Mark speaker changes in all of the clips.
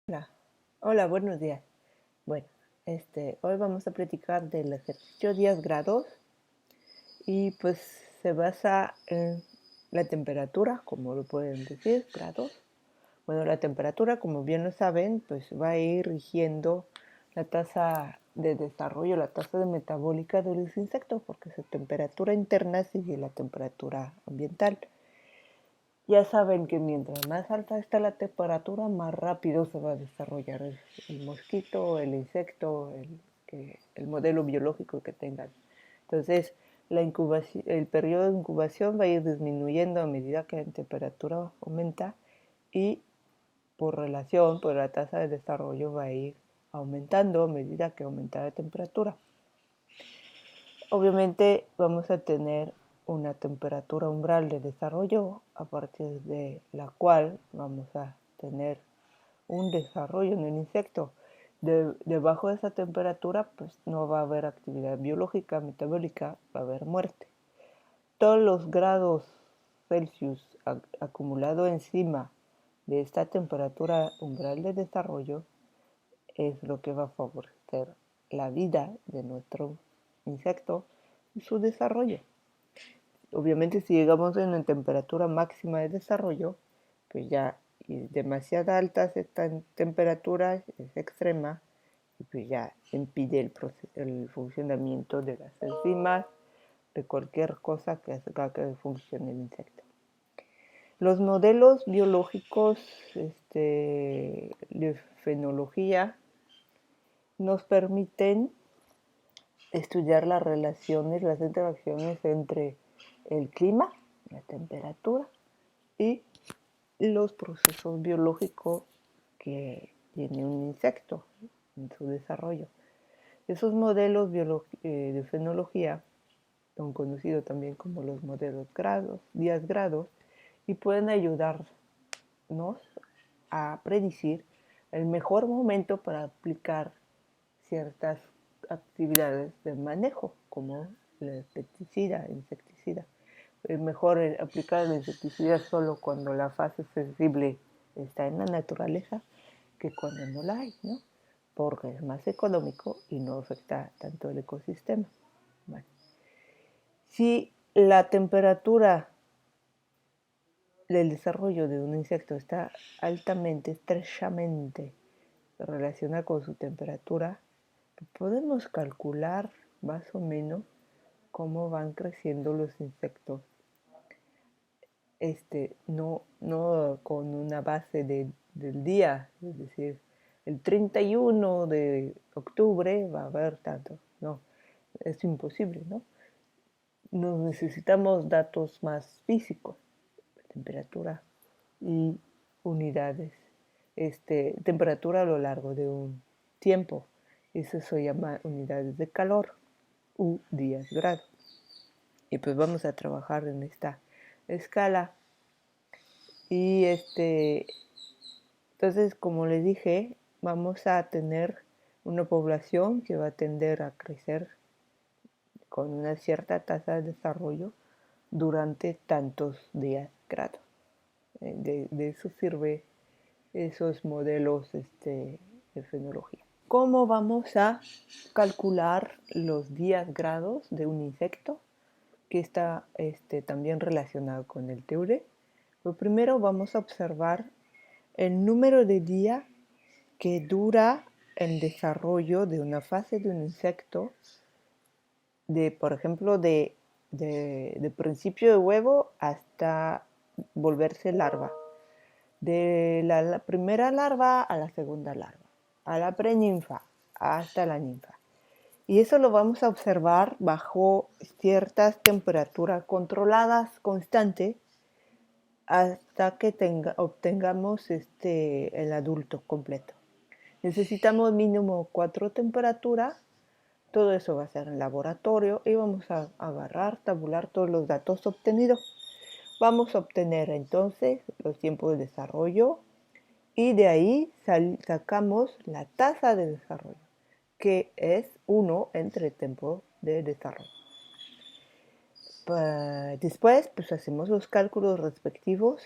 Speaker 1: Hola, hola, buenos días. Bueno, hoy vamos a platicar del ejercicio 10 grados y pues se basa en la temperatura, como lo pueden decir, grados. Bueno, la temperatura, como bien lo saben, pues va a ir rigiendo la tasa de desarrollo, la tasa de metabólica de los insectos, porque su temperatura interna sigue la temperatura ambiental. Ya saben que mientras más alta está la temperatura, más rápido se va a desarrollar el mosquito, el insecto, el modelo biológico que tengan. Entonces, el periodo de incubación va a ir disminuyendo a medida que la temperatura aumenta y por relación, pues la tasa de desarrollo va a ir aumentando a medida que aumenta la temperatura. Obviamente vamos a tener una temperatura umbral de desarrollo a partir de la cual vamos a tener un desarrollo en el insecto. Debajo de esa temperatura pues no va a haber actividad biológica, metabólica, va a haber muerte. Todos los grados Celsius acumulado encima de esta temperatura umbral de desarrollo es lo que va a favorecer la vida de nuestro insecto y su desarrollo. Obviamente si llegamos a una temperatura máxima de desarrollo, pues ya demasiado alta esta temperatura es extrema y pues ya impide el funcionamiento de las enzimas, de cualquier cosa que haga que funcione el insecto. Los modelos biológicos de fenología nos permiten estudiar las relaciones, las interacciones entre el clima, la temperatura y los procesos biológicos que tiene un insecto en su desarrollo. Esos modelos de fenología son conocidos también como los modelos 10 grados, y pueden ayudarnos a predecir el mejor momento para aplicar ciertas actividades de manejo, como el pesticida, insecticida. Es mejor aplicar el insecticida solo cuando la fase sensible está en la naturaleza que cuando no la hay, ¿no? Porque es más económico y no afecta tanto el ecosistema. Bueno, si la temperatura del desarrollo de un insecto está altamente, estrechamente relacionada con su temperatura, podemos calcular más o menos cómo van creciendo los insectos. No con una base del día, es decir, el 31 de octubre va a haber tanto. No, es imposible, ¿no? Nos necesitamos datos más físicos, temperatura y unidades, temperatura a lo largo de un tiempo. Eso se llama unidades de calor u días grado. Y pues vamos a trabajar en esta escala. Y entonces, como les dije, vamos a tener una población que va a tender a crecer con una cierta tasa de desarrollo durante tantos días grados. De eso sirve esos modelos de fenología. ¿Cómo vamos a calcular los días grados de un insecto que está también relacionado con el TURE? Lo primero vamos a observar el número de días que dura el desarrollo de una fase de un insecto, por ejemplo, de principio de huevo hasta volverse larva. De la primera larva a la segunda larva, a la preninfa, hasta la ninfa. Y eso lo vamos a observar bajo ciertas temperaturas controladas, constantes, hasta que obtengamos el adulto completo. Necesitamos mínimo 4 temperaturas. Todo eso va a ser en laboratorio y vamos a agarrar, tabular todos los datos obtenidos. Vamos a obtener entonces los tiempos de desarrollo y de ahí sacamos la tasa de desarrollo, que es 1 entre tiempo de desarrollo. Después pues hacemos los cálculos respectivos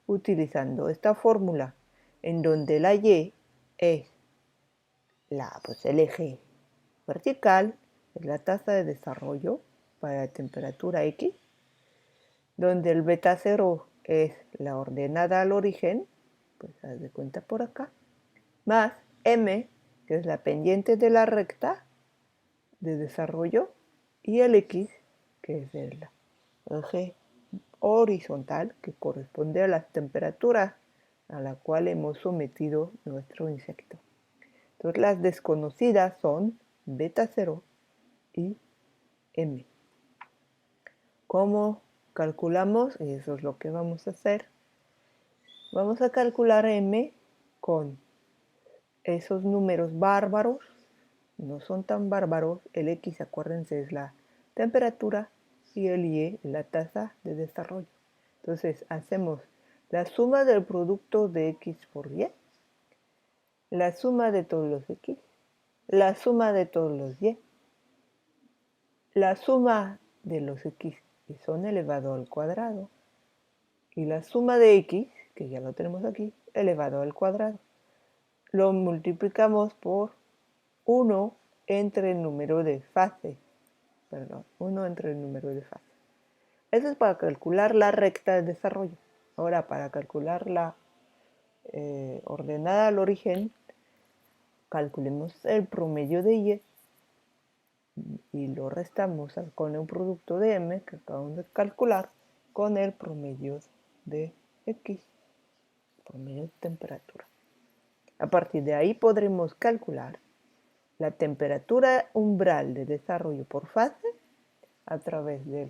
Speaker 1: utilizando esta fórmula en donde la Y es pues el eje vertical, es la tasa de desarrollo para la temperatura X, donde el beta 0 es la ordenada al origen, pues haz de cuenta por acá, más m, que es la pendiente de la recta de desarrollo, y el x, que es el eje horizontal, que corresponde a las temperaturas a la cual hemos sometido nuestro insecto. Entonces las desconocidas son beta 0 y m. ¿Cómo calculamos? Eso es lo que vamos a hacer. Vamos a calcular m con esos números bárbaros. No son tan bárbaros. El x, acuérdense, es la temperatura y el y la tasa de desarrollo. Entonces hacemos la suma del producto de x por y, la suma de todos los x, la suma de todos los y, la suma de los x que son elevado al cuadrado, y la suma de x, que ya lo tenemos aquí, elevado al cuadrado. Lo multiplicamos por 1 entre el número de fase. Perdón, 1 entre el número de fase. Eso es para calcular la recta de desarrollo. Ahora, para calcular la ordenada al origen, calculemos el promedio de y lo restamos con un producto de m que acabamos de calcular con el promedio de x, promedio de temperatura. A partir de ahí podremos calcular la temperatura umbral de desarrollo por fase a través del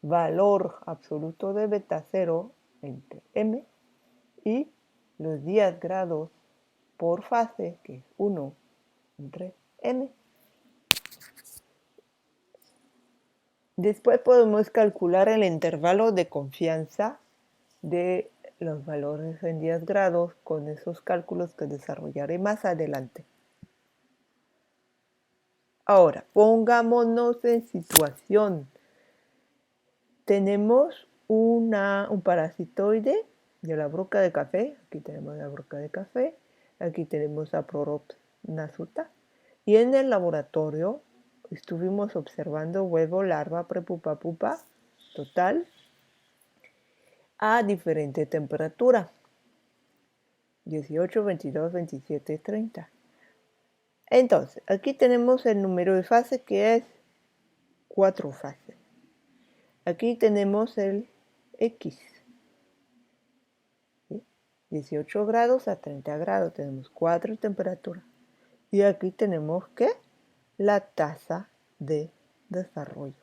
Speaker 1: valor absoluto de beta 0 entre m y los 10 grados por fase, que es 1 entre m. Después podemos calcular el intervalo de confianza de los valores en 10 grados con esos cálculos que desarrollaré más adelante. Ahora, pongámonos en situación. Tenemos un parasitoide de la broca de café. Aquí tenemos la broca de café. Aquí tenemos a Prorops nasuta. Y en el laboratorio estuvimos observando huevo, larva, prepupa, pupa, total, a diferente temperatura. 18, 22, 27, 30. Entonces, aquí tenemos el número de fase, que es 4 fases. Aquí tenemos el X. ¿Sí? 18 grados a 30 grados. Tenemos 4 temperaturas. Y aquí tenemos que la tasa de desarrollo.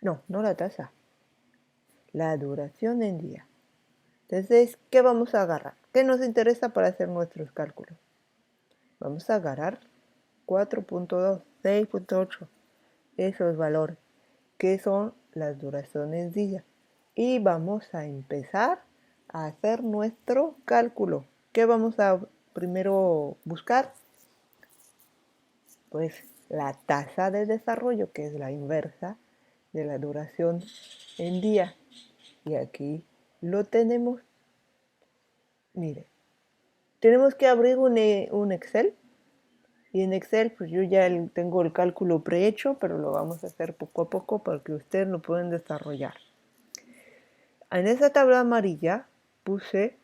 Speaker 1: No la tasa. La duración en día. Entonces, ¿qué vamos a agarrar? ¿Qué nos interesa para hacer nuestros cálculos? Vamos a agarrar 4.2, 6.8, esos valores, que son las duraciones día. Y vamos a empezar a hacer nuestro cálculo. ¿Qué vamos a primero buscar? Pues la tasa de desarrollo, que es la inversa de la duración en día. Y aquí lo tenemos. Mire, tenemos que abrir un Excel. Y en Excel, pues yo ya tengo el cálculo prehecho, pero lo vamos a hacer poco a poco para que ustedes lo puedan desarrollar. En esa tabla amarilla puse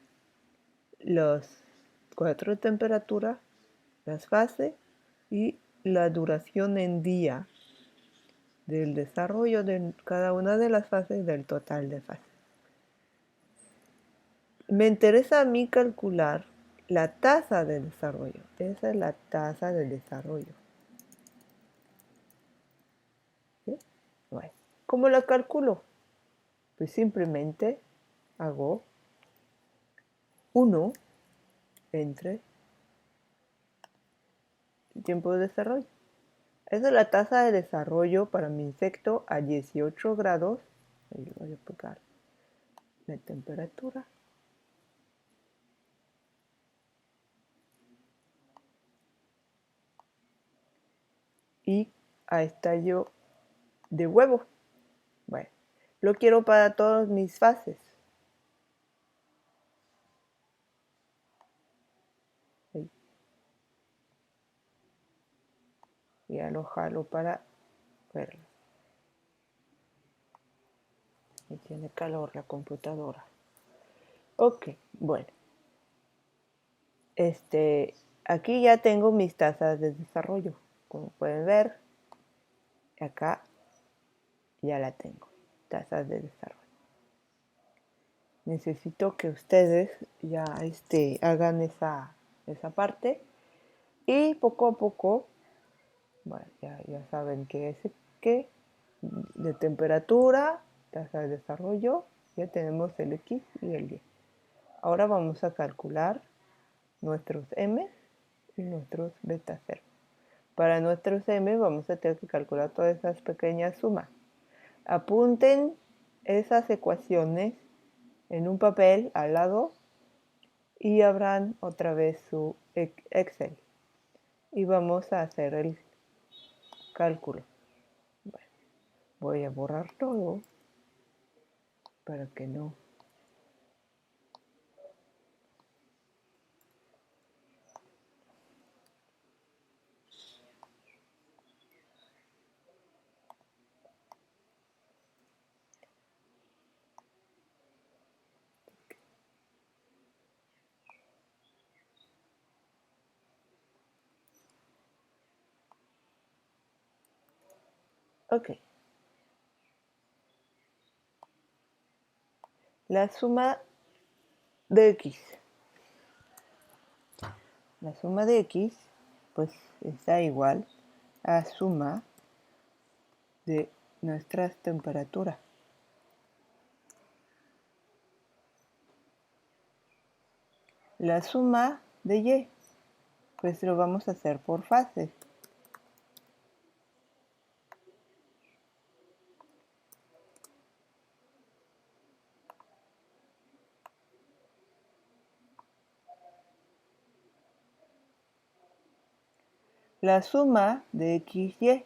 Speaker 1: las 4 temperaturas, las fases y la duración en día del desarrollo de cada una de las fases del total de fases. Me interesa a mí calcular la tasa de desarrollo. Esa es la tasa de desarrollo. ¿Sí? Bueno, ¿cómo la calculo? Pues simplemente hago 1 entre el tiempo de desarrollo. Esa es la tasa de desarrollo para mi insecto a 18 grados. Ahí voy a aplicar la temperatura. Y a estallo de huevo. Bueno, lo quiero para todas mis fases. Ya lo jalo para verlo. Y tiene calor la computadora. Ok, bueno. Aquí ya tengo mis tazas de desarrollo. Como pueden ver, acá ya la tengo. Tazas de desarrollo. Necesito que ustedes ya hagan esa parte. Y poco a poco, bueno, ya saben qué es qué. De temperatura, tasa de desarrollo, ya tenemos el X y el Y. Ahora vamos a calcular nuestros M y nuestros beta 0. Para nuestros M vamos a tener que calcular todas esas pequeñas sumas. Apunten esas ecuaciones en un papel al lado y abran otra vez su Excel. Y vamos a hacer el cálculo. Bueno, voy a borrar todo para que no. Ok. La suma de X. La suma de X, pues está igual a suma de nuestras temperaturas. La suma de Y, pues lo vamos a hacer por fases. La suma de X, Y.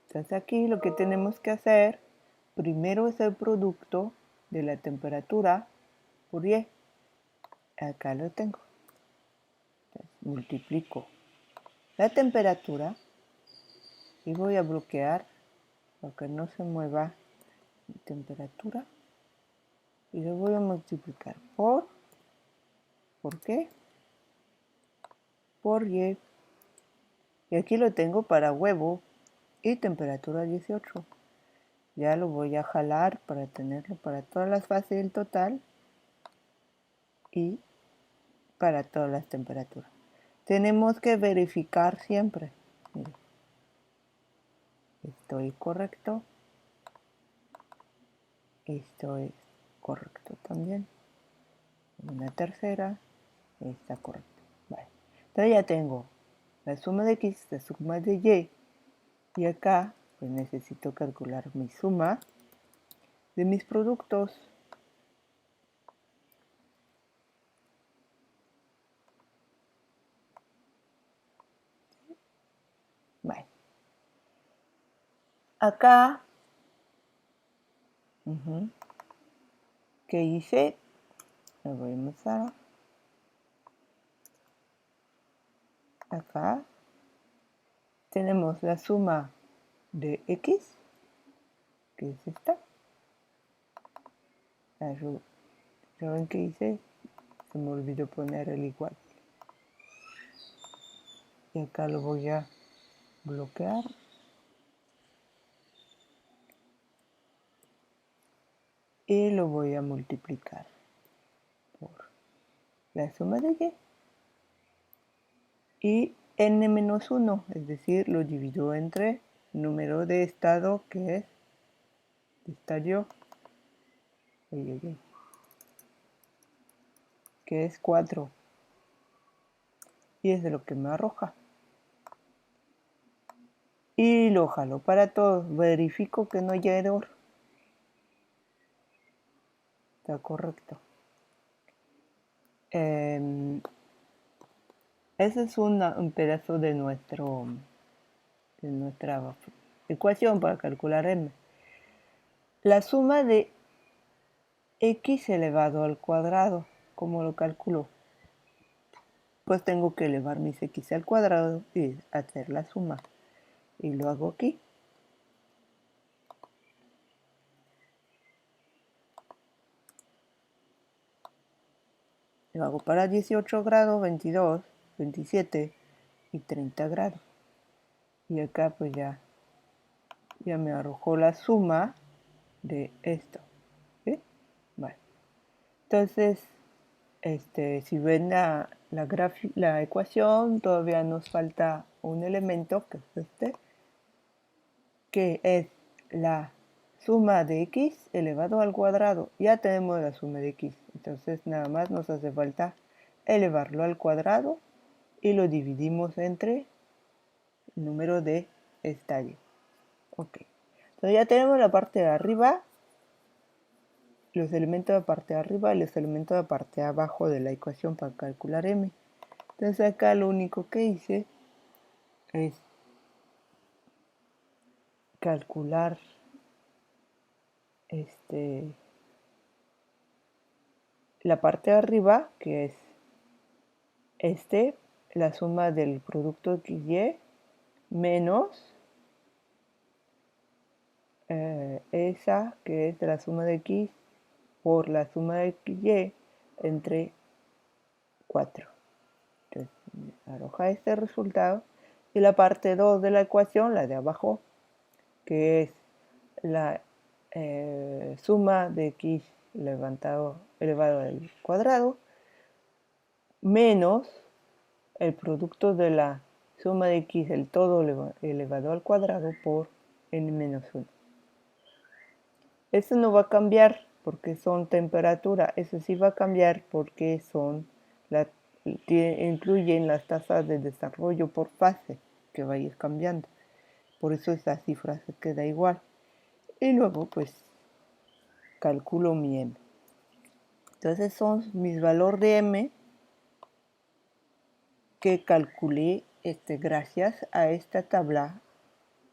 Speaker 1: Entonces aquí lo que tenemos que hacer primero es el producto de la temperatura por Y. Acá lo tengo. Entonces, multiplico la temperatura y voy a bloquear para que no se mueva mi temperatura. Y lo voy a multiplicar ¿por qué? Por Y. Y aquí lo tengo para huevo y temperatura 18. Ya lo voy a jalar para tenerlo para todas las fases del total y para todas las temperaturas. Tenemos que verificar siempre. Mire, estoy correcto. Esto es correcto también. Una tercera está correcto. Vale. Entonces ya tengo la suma de X, la suma de Y. Y acá pues necesito calcular mi suma de mis productos. Vale. Acá, ¿qué hice? Lo voy a empezar. Acá tenemos la suma de X, que es esta. ¿Saben qué hice? Se me olvidó poner el igual. Y acá lo voy a bloquear. Y lo voy a multiplicar por la suma de Y. Y n-1, es decir, lo divido entre número de estado, que es estadio, que es 4. Y es de lo que me arroja. Y lo jalo para todos. Verifico que no haya error. Está correcto. Ese es un pedazo de nuestra ecuación para calcular m. La suma de x elevado al cuadrado, ¿cómo lo calculo? Pues tengo que elevar mis x al cuadrado y hacer la suma. y lo hago aquí. Lo hago para 18 grados, 22, 27 y 30 grados. Y acá pues ya me arrojó la suma de esto. ¿Sí? Vale. Entonces, si ven la ecuación, todavía nos falta un elemento que es que es la suma de x elevado al cuadrado. Ya tenemos la suma de x, entonces nada más nos hace falta elevarlo al cuadrado y lo dividimos entre el número de estadios. Ok, entonces ya tenemos la parte de arriba, los elementos de la parte de arriba y los elementos de la parte de abajo de la ecuación para calcular m. Entonces acá lo único que hice es calcular la parte de arriba, que es la suma del producto XY menos esa que es la suma de X por la suma de XY entre 4. Entonces arroja este resultado. Y la parte 2 de la ecuación, la de abajo, que es la suma de X elevado al cuadrado menos el producto de la suma de x, el todo elevado al cuadrado por n menos 1. Eso no va a cambiar porque son temperatura, eso sí va a cambiar porque incluyen las tasas de desarrollo por fase que va a ir cambiando. Por eso esa cifra se queda igual. Y luego pues calculo mi m. Entonces son mis valores de m que calculé gracias a esta tabla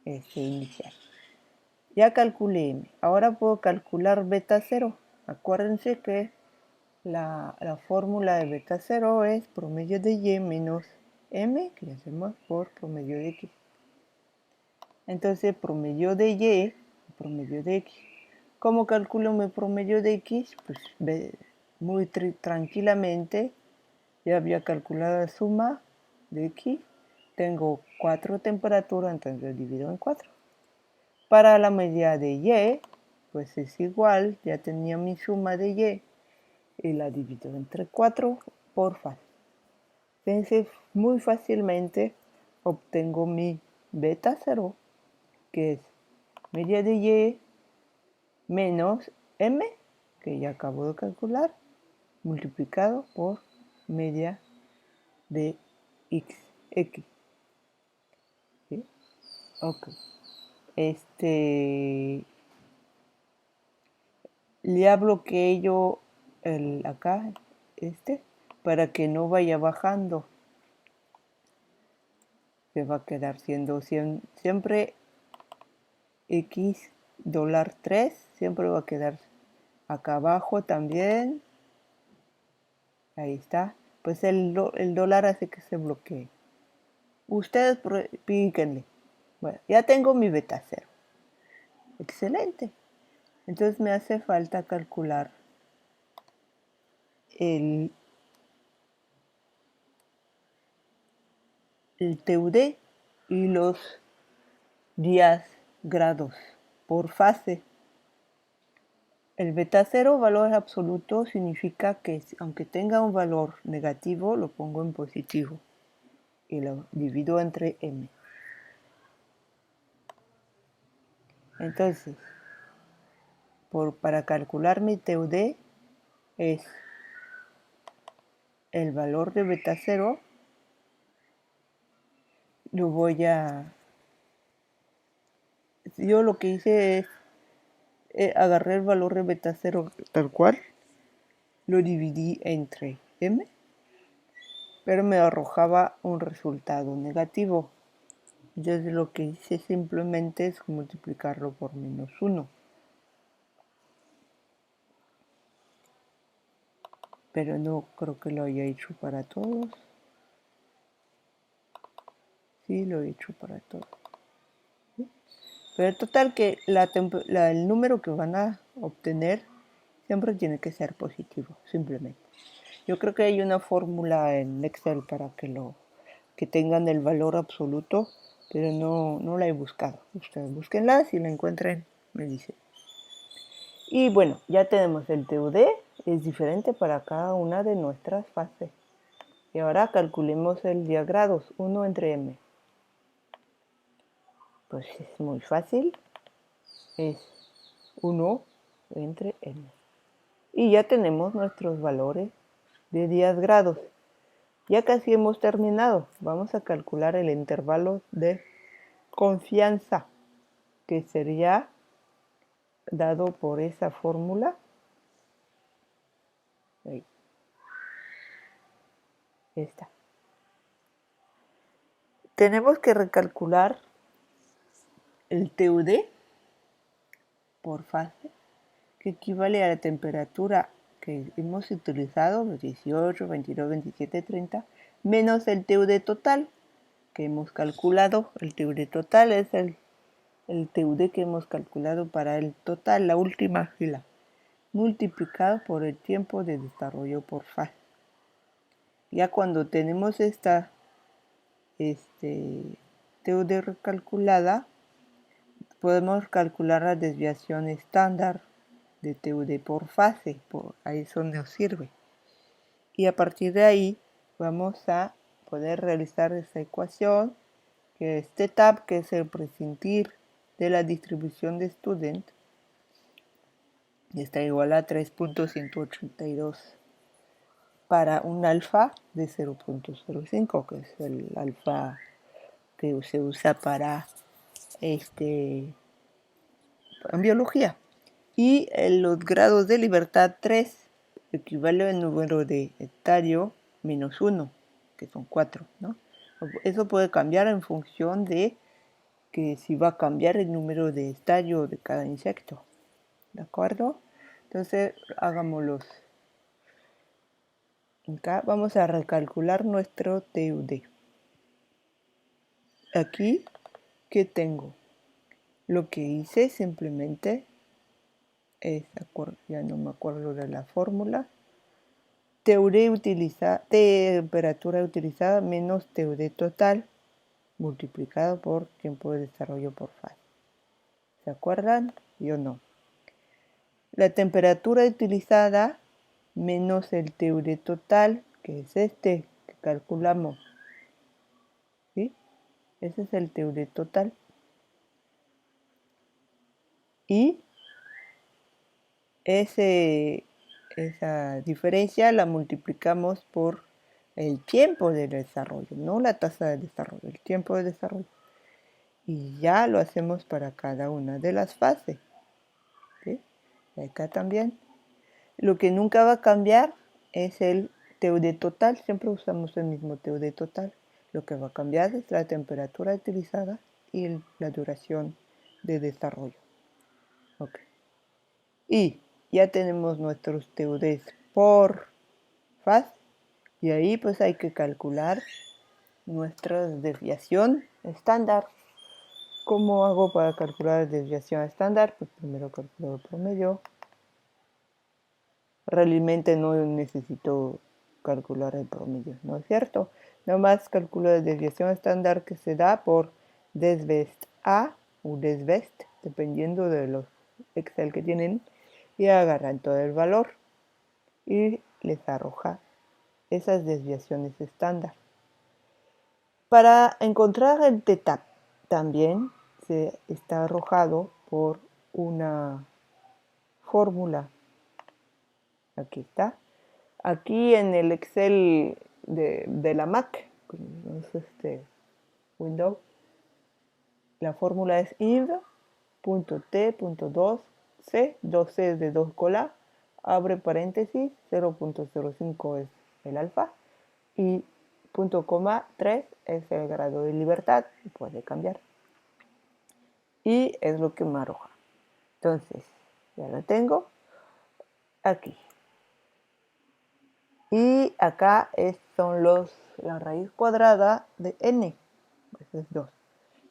Speaker 1: inicial. Ya calculé m. Ahora puedo calcular beta 0. Acuérdense que la fórmula de beta 0 es promedio de y menos m, que hacemos por promedio de x. Entonces, promedio de y, promedio de x. ¿Cómo calculo mi promedio de x? Pues muy tranquilamente. Ya había calculado la suma de x. Tengo 4 temperaturas, entonces divido en 4. Para la medida de y, pues es igual, ya tenía mi suma de y la divido entre 4 por fase. Entonces, muy fácilmente obtengo mi beta 0, que es medida de y menos m, que ya acabo de calcular, multiplicado por media de x. ¿Sí? Ok. Ya bloqueé yo acá, para que no vaya bajando. Se va a quedar siendo siempre x $3, siempre va a quedar acá abajo también. Ahí está. Pues el dólar hace que se bloquee. Ustedes píquenle. Bueno, ya tengo mi beta 0. Excelente. Entonces me hace falta calcular el TUD y los días grados por fase. El beta 0, valor absoluto, significa que aunque tenga un valor negativo, lo pongo en positivo y lo divido entre m. Entonces, para calcular mi TUD es el valor de beta 0, lo voy a... Yo lo que hice es agarré el valor de beta 0 tal cual, lo dividí entre m, pero me arrojaba un resultado negativo. Entonces lo que hice simplemente es multiplicarlo por menos 1. Pero no creo que lo haya hecho para todos. Sí, lo he hecho para todos. Pero total que el número que van a obtener siempre tiene que ser positivo, simplemente. Yo creo que hay una fórmula en Excel para que tengan el valor absoluto, pero no la he buscado. Ustedes búsquenla, si la encuentren, me dicen. Y bueno, ya tenemos el TUD, es diferente para cada una de nuestras fases. Y ahora calculemos el día grados, 1 entre m. Pues es muy fácil, es 1 entre m. Y ya tenemos nuestros valores de días grados. Ya casi hemos terminado. Vamos a calcular el intervalo de confianza, que sería dado por esa fórmula. Ahí. Esta. Tenemos que recalcular el TUD por fase, que equivale a la temperatura que hemos utilizado, 18, 22, 27, 30, menos el TUD total que hemos calculado. El TUD total es el TUD que hemos calculado para el total, la última fila, multiplicado por el tiempo de desarrollo por fase. Ya cuando tenemos esta TUD recalculada, podemos calcular la desviación estándar de TUD por fase, ahí es donde nos sirve. Y a partir de ahí vamos a poder realizar esa ecuación, que es TTAP, que es el prescindir de la distribución de student, está igual a 3.182 para un alfa de 0.05, que es el alfa que se usa para en biología. Y los grados de libertad 3 equivale al número de estadio menos 1, que son 4, ¿no? Eso puede cambiar en función de que si va a cambiar el número de estadio de cada insecto, ¿de acuerdo? Entonces, hagámoslos. Acá vamos a recalcular nuestro TUD. Aquí, ¿qué tengo? Lo que hice simplemente es, ya no me acuerdo de la fórmula, temperatura utilizada menos TUD total multiplicado por tiempo de desarrollo por fase. ¿Se acuerdan? Yo no. La temperatura utilizada menos el TUD total, que es este que calculamos. ¿Sí? Ese es el TUD total. Y esa diferencia la multiplicamos por el tiempo de desarrollo, no la tasa de desarrollo, el tiempo de desarrollo. Y ya lo hacemos para cada una de las fases. ¿Sí? Y acá también. Lo que nunca va a cambiar es el TUD total, siempre usamos el mismo TUD total. Lo que va a cambiar es la temperatura utilizada y la duración de desarrollo. Okay. Y ya tenemos nuestros TUDs por fase y ahí pues hay que calcular nuestra desviación estándar. ¿Cómo hago para calcular desviación estándar? Pues primero calculo el promedio. Realmente no necesito calcular el promedio, ¿no es cierto? Nomás calculo la desviación estándar que se da por desvest A o desvest, dependiendo de los Excel que tienen, y agarran todo el valor y les arroja esas desviaciones estándar. Para encontrar el TTAP también se está arrojado por una fórmula. Aquí está. Aquí en el Excel de la Mac, Windows, la fórmula es id.t.2c, 2c de 2 cola, abre paréntesis, 0.05 es el alfa y punto coma 3 es el grado de libertad, puede cambiar. Y es lo que me arroja. Entonces, ya lo tengo aquí. Y acá son la raíz cuadrada de n, eso es 2.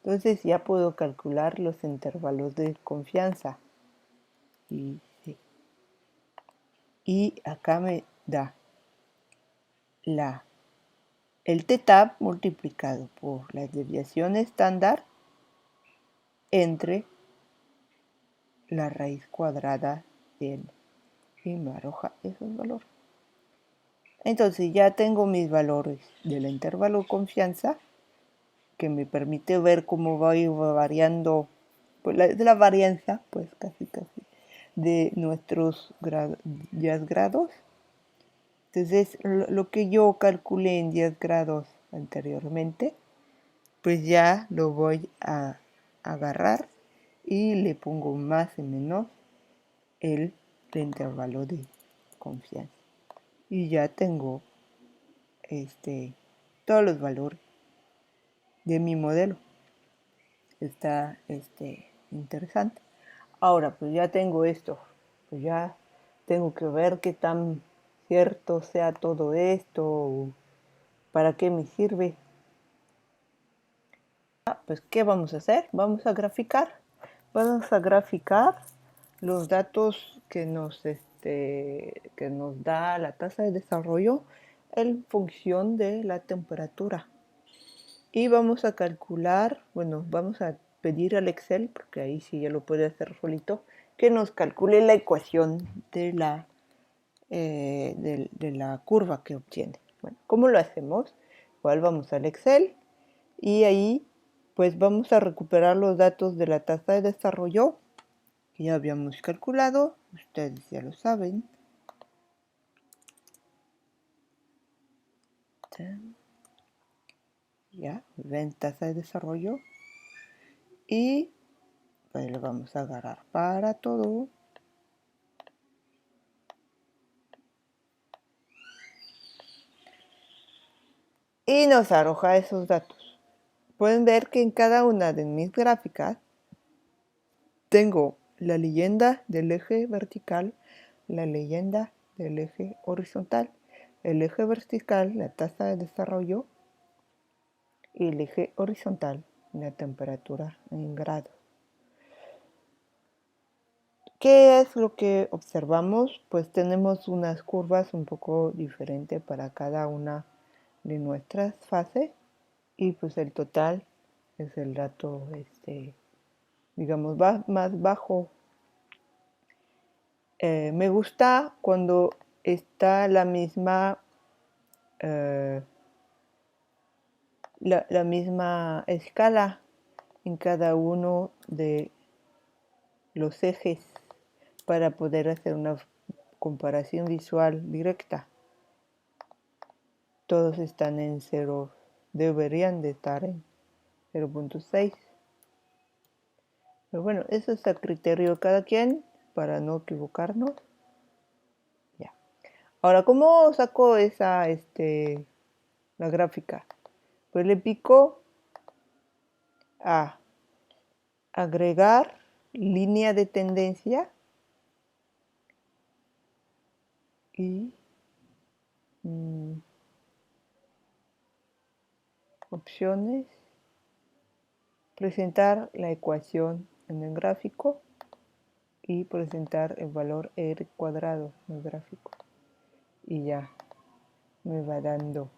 Speaker 1: Entonces ya puedo calcular los intervalos de confianza. Y, sí. Y acá me da el θ multiplicado por la desviación estándar entre la raíz cuadrada del, y me arroja esos valores. Entonces ya tengo mis valores del intervalo de confianza, que me permite ver cómo va variando, pues la varianza, pues casi de nuestros 10 grados. Entonces lo que yo calculé en 10 grados anteriormente, pues ya lo voy a agarrar y le pongo más y menos el intervalo de confianza. Y ya tengo todos los valores de mi modelo. Está interesante. Ahora, pues ya tengo esto. Pues ya tengo que ver qué tan cierto sea todo esto, para qué me sirve. Pues, ¿qué vamos a hacer? Vamos a graficar. Vamos a graficar los datos que nos da la tasa de desarrollo en función de la temperatura. Y vamos a calcular, bueno, vamos a pedir al Excel, porque ahí sí ya lo puede hacer solito, que nos calcule la ecuación de la curva que obtiene. Bueno, ¿cómo lo hacemos? Igual vamos al Excel y ahí pues vamos a recuperar los datos de la tasa de desarrollo que ya habíamos calculado, ustedes ya lo saben. Ya, ven tasa de desarrollo y pues lo vamos a agarrar para todo. Y nos arroja esos datos. Pueden ver que en cada una de mis gráficas tengo la leyenda del eje vertical, la leyenda del eje horizontal, el eje vertical, la tasa de desarrollo, y el eje horizontal, la temperatura en grados. ¿Qué es lo que observamos? Pues tenemos unas curvas un poco diferentes para cada una de nuestras fases y pues el total es el dato, digamos, más bajo. Me gusta cuando está la misma escala en cada uno de los ejes para poder hacer una comparación visual directa. Todos están en 0, deberían de estar en 0.6. Pero bueno, eso es a criterio de cada quien para no equivocarnos. Ya. Ahora, ¿cómo saco la gráfica? Pues le pico a agregar línea de tendencia y opciones, presentar la ecuación en el gráfico y presentar el valor R cuadrado en el gráfico. Y ya me va dando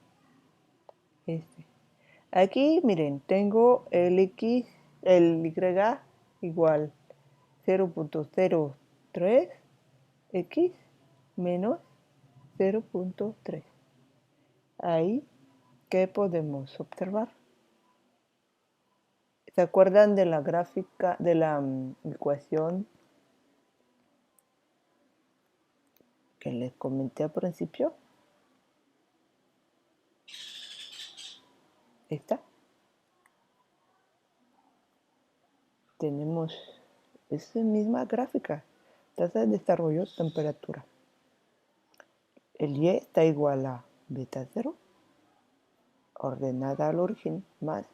Speaker 1: Aquí, miren, tengo el X, el Y igual 0.03 X menos 0.3. Ahí, ¿qué podemos observar? ¿Se acuerdan de la gráfica, de la ecuación que les comenté al principio? Esta. Tenemos esa misma gráfica, tasa de desarrollo, temperatura. El Y está igual a beta 0, ordenada al origen, más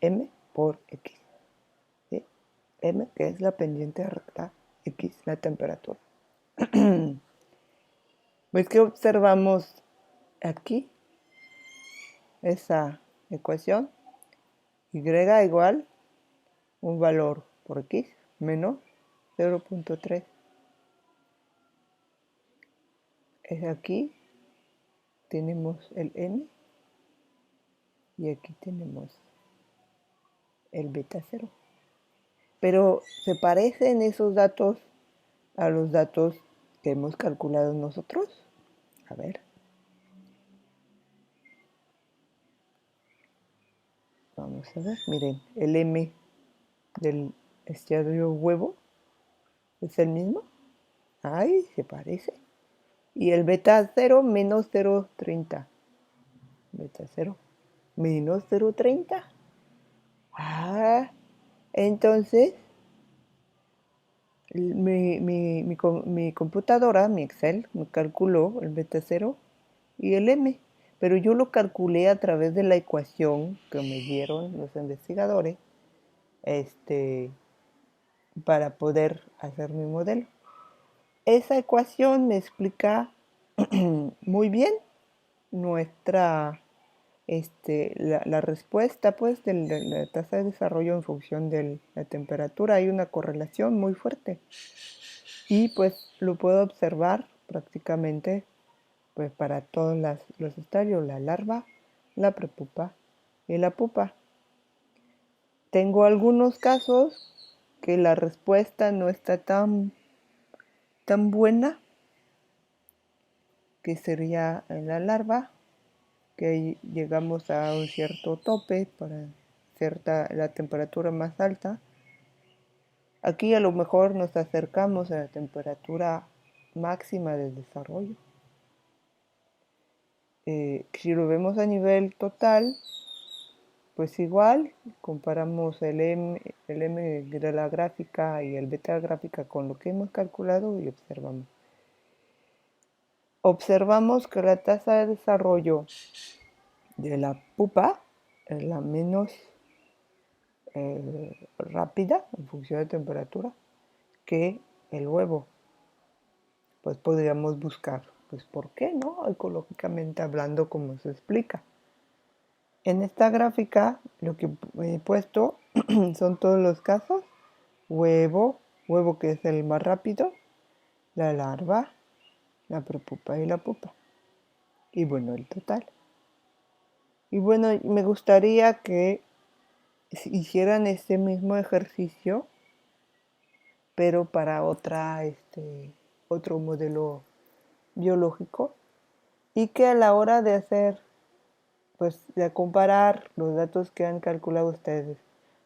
Speaker 1: M por X. ¿Sí? M, que es la pendiente recta, X, la temperatura. ¿Ves que observamos aquí esa ecuación? Y igual un valor por x menos 0.3. Es aquí tenemos el n y aquí tenemos el beta 0. Pero ¿se parecen esos datos a los datos que hemos calculado nosotros? A ver. Vamos a ver, miren, el m del estadio huevo es el mismo. Ay, se parece. Y el beta 0 menos 0.30. Beta 0 menos 0.30. Ah, entonces mi computadora, mi Excel, me calculó el beta 0 y el m. Pero yo lo calculé a través de la ecuación que me dieron los investigadores para poder hacer mi modelo. Esa ecuación me explica muy bien nuestra la respuesta pues de la tasa de desarrollo en función de la temperatura. Hay una correlación muy fuerte y pues lo puedo observar prácticamente pues para todos los estadios, la larva, la prepupa y la pupa. Tengo algunos casos que la respuesta no está tan buena, que sería en la larva, que llegamos a un cierto tope para la temperatura más alta. Aquí a lo mejor nos acercamos a la temperatura máxima del desarrollo. Si lo vemos a nivel total, pues igual comparamos el M de la gráfica y el beta gráfica con lo que hemos calculado y observamos que la tasa de desarrollo de la pupa es la menos rápida en función de temperatura que el huevo. Pues podríamos buscar, pues ¿por qué no? Ecológicamente hablando, como se explica. En esta gráfica lo que he puesto son todos los casos: huevo que es el más rápido, la larva, la prepupa y la pupa. Y bueno, el total. Y bueno, me gustaría que hicieran este mismo ejercicio, pero para otro modelo biológico, y que a la hora de hacer, pues de comparar los datos que han calculado ustedes,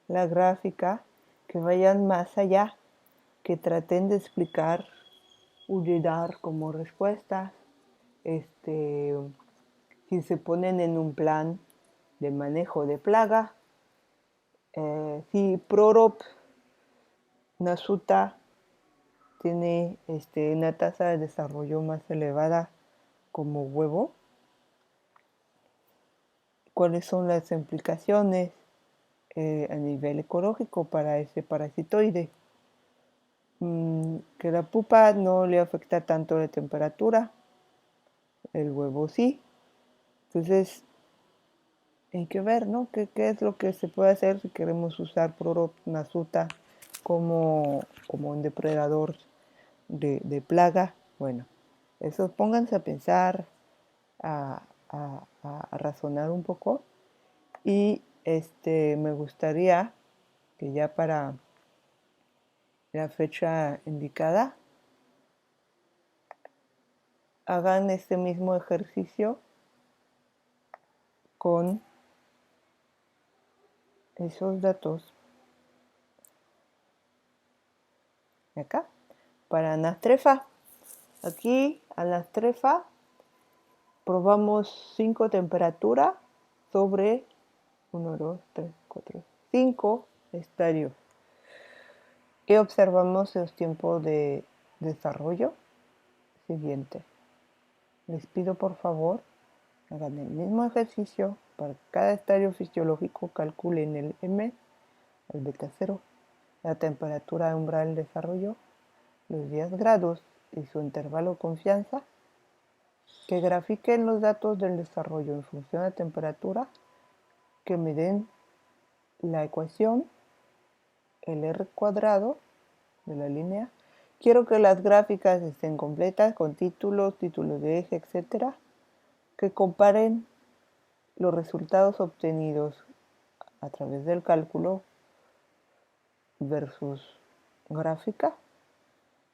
Speaker 1: la gráfica, que vayan más allá, que traten de explicar y dar como respuestas, si se ponen en un plan de manejo de plaga, si Prorop Nasuta tiene una tasa de desarrollo más elevada como huevo, cuáles son las implicaciones a nivel ecológico para ese parasitoide. Que la pupa no le afecta tanto la temperatura, el huevo sí. Entonces hay que ver, ¿no? ¿Qué es lo que se puede hacer si queremos usar Nasuta como un depredador de plaga? Bueno, eso pónganse a pensar, a razonar un poco, y me gustaría que ya para la fecha indicada hagan este mismo ejercicio con esos datos de acá para anastrefa. Aquí anastrefa probamos 5 temperaturas sobre 1, 2, 3, 4, 5 estadios y observamos los tiempos de desarrollo siguiente. Les pido por favor hagan el mismo ejercicio. Para cada estadio fisiológico calculen el M, el beta 0, la temperatura umbral de desarrollo, los 10 grados y su intervalo de confianza, que grafiquen los datos del desarrollo en función de temperatura, que me den la ecuación, el r cuadrado de la línea. Quiero que las gráficas estén completas con títulos, títulos de eje, etcétera, que comparen los resultados obtenidos a través del cálculo versus gráfica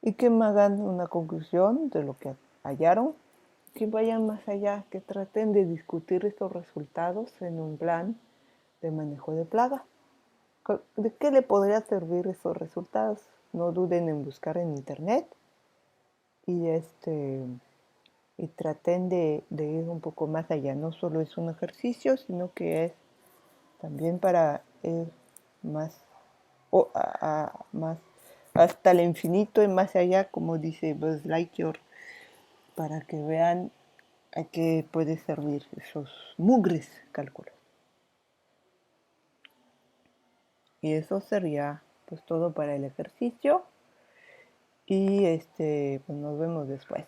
Speaker 1: y que me hagan una conclusión de lo que hallaron, que vayan más allá, que traten de discutir estos resultados en un plan de manejo de plaga. ¿De qué le podría servir esos resultados? No duden en buscar en internet y y traten de ir un poco más allá. No solo es un ejercicio, sino que es también para ir más, más hasta el infinito y más allá, como dice Buzz Lightyear, para que vean a qué puede servir esos mugres cálculos. Y eso sería pues todo para el ejercicio y pues nos vemos después.